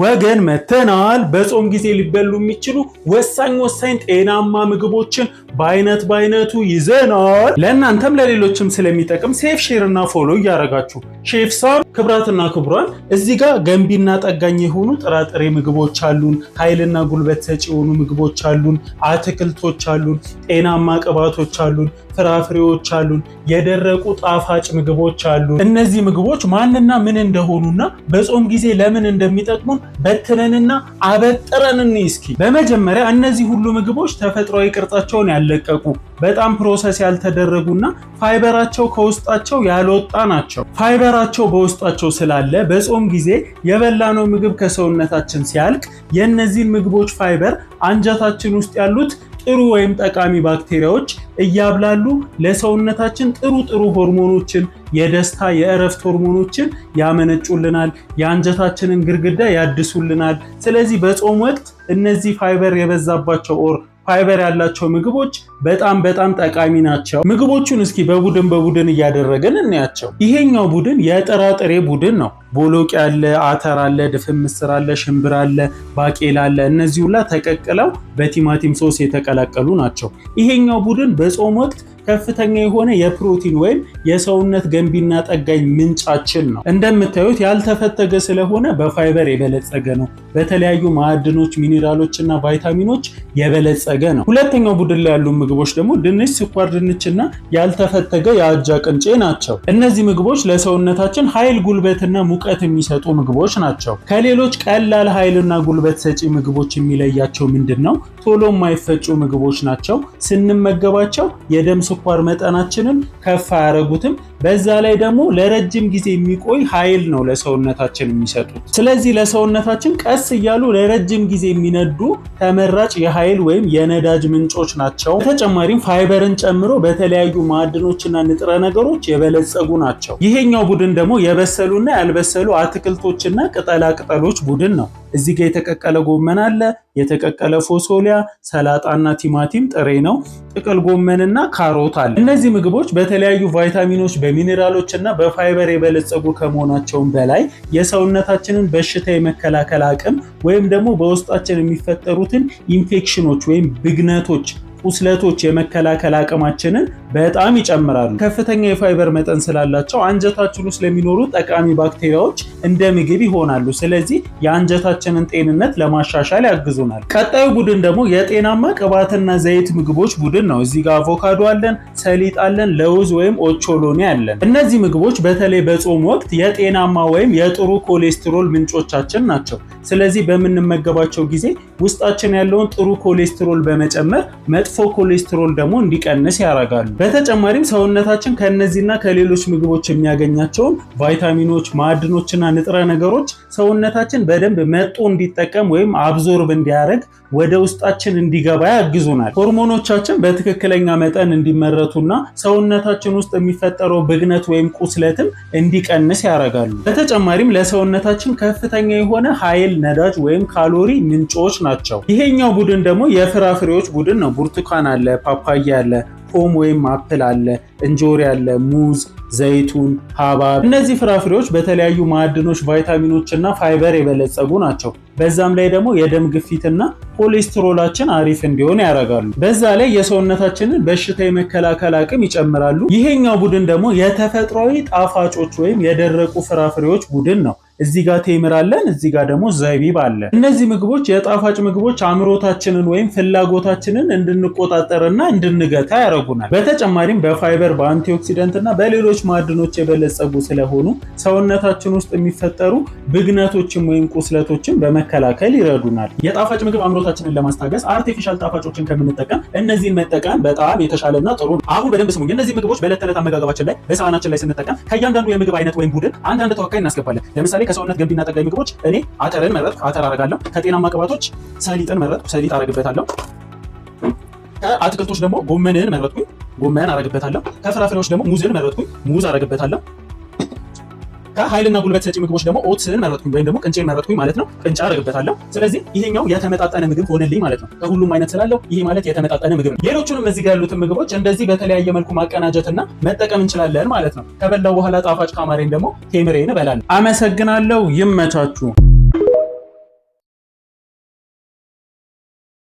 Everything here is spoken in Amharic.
ወገን መተናል። በጾም ጊዜ ሊበሉ የሚችሉ ወሳኝ ጤናማ ምግቦችን በአይነቱ ይዘናል። ለእናንተም ለሌሎችም ስለሚጠቅም ሴፍ ሼር እና ፎሎ እያደረጋችሁ ሼፍ ሳም ክብራትና ክቡራን እዚህ ጋር ገንቢና ጠጋኝ የሆኑ ጥራጥሬ ምግቦች አሉን፣ ኃይልና ጉልበት ሰጪ የሆኑ ምግቦች አሉን፣ አትክልቶች አሉን፣ ጤናማ ቅባቶች አሉን፣ ፍራፍሬዎች አሉን፣ የደረቁ ጣፋጭ ምግቦች አሉን። እነዚህ ምግቦች ማንና ምን እንደሆኑና በጾም ጊዜ ለምን እንደሚጠቅሙን በትነንና አበጥረን እስኪ። በመጀመሪያ እነዚህ ሁሉ ምግቦች ተፈጥሯዊ ቅርጻቸውን ያለቀቁ በጣም ፕሮሰስ ያልተደረጉና ፋይበራቸው ከውስጣቸው ያልወጣ ናቸው። ፋይበራቸው በውስጣቸው ስላለ በጾም ጊዜ የበላነው ምግብ ከሰውነታችን ሲያልቅ የእነዚህን ምግቦች ፋይበር አንጀታችን ውስጥ ያሉት ጥሩ ወይም ጠቃሚ ባክቴሪያዎች እያብላሉ ለሰውነታችን ጥሩ ሆርሞኖችን፣ የደስታ የእረፍት ሆርሞኖችን ያመነጩልናል፣ የአንጀታችንን ግድግዳ ያድሱልናል። ስለዚህ በጾም ወቅት እነዚህ ፋይበር የበዛባቸው ፋይበር ያላቸው ምግቦች በጣም ጠቃሚ ናቸው። ምግቦቹን እስኪ በቡድን እያደረግን እናያቸው። ይሄኛው ቡድን የጥራጥሬ ቡድን ነው። ቦሎቄ አለ፣ አተር አለ፣ ድፍን ምስር አለ፣ ሽምብራ አለ፣ ባቄላ አለ። እነዚህ ሁላ ተቀቅለው በቲማቲም ሶስ የተቀላቀሉ ናቸው። ይሄኛው ቡድን በጾም ወቅት ከፍተኛ የሆነ የፕሮቲን ወይም የሰውነት ገንቢና ጠጋኝ ምንጫችን ነው። እንደምታዩት ያልተፈተገ ስለሆነ በፋይበር የበለጸገ ነው። በተለያዩ ማዕድኖች፣ ሚኒራሎችና ቫይታሚኖች የበለጸገ ነው። ሁለተኛው ቡድን ላይ ያሉ ምግቦች ደግሞ ድንች፣ ስኳር ድንችና ያልተፈተገ የአጃ ቅንጬ ናቸው። እነዚህ ምግቦች ለሰውነታችን ኃይል፣ ጉልበትና ሙቀት የሚሰጡ ምግቦች ናቸው። ከሌሎች ቀላል ኃይልና ጉልበት ሰጪ ምግቦች የሚለያቸው ምንድነው? ቶሎ የማይፈጩ ምግቦች ናቸው። ስንመገባቸው የደም ስኳር መጠናችንን ከፍ አያረጉትም። በዛ ላይ ደግሞ ለረጅም ጊዜ የሚቆይ ኃይል ነው ለሰውነታችን የሚሰጡት። ስለዚህ ለሰውነታችን ቀስ እያሉ ለረጅም ጊዜ የሚነዱ ተመራጭ የኃይል ወይም የነዳጅ ምንጮች ናቸው። በተጨማሪም ፋይበርን ጨምሮ በተለያዩ ማዕድኖችና ንጥረ ነገሮች የበለጸጉ ናቸው። ይሄኛው ቡድን ደግሞ የበሰሉና ያልበሰሉ አትክልቶችና ቅጠላቅጠሎች ቡድን ነው። እዚህ ጋር የተቀቀለ ጎመን አለ፣ የተቀቀለ ፎሶሊያ፣ ሰላጣና ቲማቲም ጥሬ ነው፣ ጥቅል ጎመንና ካሮት አለ። እነዚህ ምግቦች በተለያዩ ቫይታሚኖች፣ በሚኔራሎች እና በፋይበር የበለጸጉ ከመሆናቸውም በላይ የሰውነታችንን በሽታ የመከላከል አቅም ወይም ደግሞ በውስጣችን የሚፈጠሩትን ኢንፌክሽኖች ወይም ብግነቶች፣ ቁስለቶች የመከላከል አቅማችንን በጣም ይጨምራሉ። ከፍተኛ የፋይበር መጠን ስላላቸው አንጀታችን ውስጥ ለሚኖሩ ጠቃሚ ባክቴሪያዎች እንደ ምግብ ይሆናሉ። ስለዚህ የአንጀታችንን ጤንነት ለማሻሻል ያግዙናል። ቀጣዩ ቡድን ደግሞ የጤናማ ቅባትና ዘይት ምግቦች ቡድን ነው። እዚህ ጋር አቮካዶ አለን፣ ሰሊጥ አለን፣ ለውዝ ወይም ኦቾሎኒ አለን። እነዚህ ምግቦች በተለይ በጾም ወቅት የጤናማ ወይም የጥሩ ኮሌስትሮል ምንጮቻችን ናቸው። ስለዚህ በምንመገባቸው ጊዜ ውስጣችን ያለውን ጥሩ ኮሌስትሮል በመጨመር መጥፎ ኮሌስትሮል ደግሞ እንዲቀንስ ያደርጋሉ። በተጨማሪም ሰውነታችን ከነዚህና ከሌሎች ምግቦች የሚያገኛቸውን ቫይታሚኖች፣ ማዕድኖችና ንጥረ ነገሮች ሰውነታችን በደንብ መጥቶ እንዲጠቀም ወይም አብዞርብ እንዲያደርግ ወደ ውስጣችን እንዲገባ ያግዙናል። ሆርሞኖቻችን በትክክለኛ መጠን እንዲመረቱና ሰውነታችን ውስጥ የሚፈጠረው ብግነት ወይም ቁስለትም እንዲቀንስ ያደርጋሉ። በተጨማሪም ለሰውነታችን ከፍተኛ የሆነ ኃይል፣ ነዳጅ ወይም ካሎሪ ምንጮች ናቸው። ይሄኛው ቡድን ደግሞ የፍራፍሬዎች ቡድን ነው። ብርቱካን አለ፣ ፓፓያ አለ፣ ፖም ወይም አፕል አለ፣ እንጆሪ አለ፣ ሙዝ፣ ዘይቱን፣ ሐብሐብ። እነዚህ ፍራፍሬዎች በተለያዩ ማዕድኖች፣ ቫይታሚኖች እና ፋይበር የበለጸጉ ናቸው። በዛም ላይ ደግሞ የደም ግፊትና ኮሌስትሮላችን አሪፍ እንዲሆን ያደርጋሉ። በዛ ላይ የሰውነታችንን በሽታ የመከላከል አቅም ይጨምራሉ። ይሄኛው ቡድን ደግሞ የተፈጥሯዊ ጣፋጮች ወይም የደረቁ ፍራፍሬዎች ቡድን ነው። እዚህ ጋር ቴምር አለን፣ እዚህ ጋር ደግሞ ዘቢብ አለ። እነዚህ ምግቦች የጣፋጭ ምግቦች አምሮታችንን ወይም ፍላጎታችንን እንድንቆጣጠርና እንድንገታ ያደርጉናል። በተጨማሪም በፋይበር፣ በአንቲኦክሲደንት እና በሌሎች ማዕድኖች የበለጸጉ ስለሆኑ ሰውነታችን ውስጥ የሚፈጠሩ ብግነቶችን ወይም ቁስለቶችን በመከላከል ይረዱናል። የጣፋጭ ምግብ አምሮታችንን ለማስታገስ አርቲፊሻል ጣፋጮችን ከምንጠቀም እነዚህን መጠቀም በጣም የተሻለና ጥሩ ነው። አሁን በደንብ ስሙኝ። እነዚህ ምግቦች በዕለት ተዕለት አመጋገባችን ላይ በሳህናችን ላይ ስንጠቀም ከእያንዳንዱ የምግብ አይነት ወይም ቡድን አንዳንድ ተወካይ እናስገባለን። ለምሳሌ ከሰውነት ገንቢና ጠጋኝ ምግቦች እኔ አተርን መረጥኩ፣ አተር አረጋለሁ። ከጤናማ ቅባቶች ሰሊጥን መረጥኩ፣ ሰሊጥ አረግበታለሁ። ከአትክልቶች ደግሞ ጎመንን መረጥኩኝ፣ ጎመን አረግበታለሁ። ከፍራፍሬዎች ደግሞ ሙዝን መረጥኩኝ፣ ሙዝ አረግበታለሁ። ከኃይልና ጉልበት ሰጪ ምግቦች ደግሞ ኦትስን መረጥኩኝ ወይም ደግሞ ቅንጬን መረጥኩኝ ማለት ነው። ቅንጫ አረግበታለሁ። ስለዚህ ይሄኛው የተመጣጠነ ምግብ ሆነልኝ ማለት ነው። ከሁሉም አይነት ስላለው ይሄ ማለት የተመጣጠነ ምግብ ነው። ሌሎቹንም እዚህ ጋር ያሉትን ምግቦች እንደዚህ በተለያየ መልኩ ማቀናጀትና መጠቀም እንችላለን ማለት ነው። ከበላው በኋላ ጣፋጭ ካማሬን ደግሞ ቴምሬን እበላለሁ። አመሰግናለሁ። ይመቻችሁ።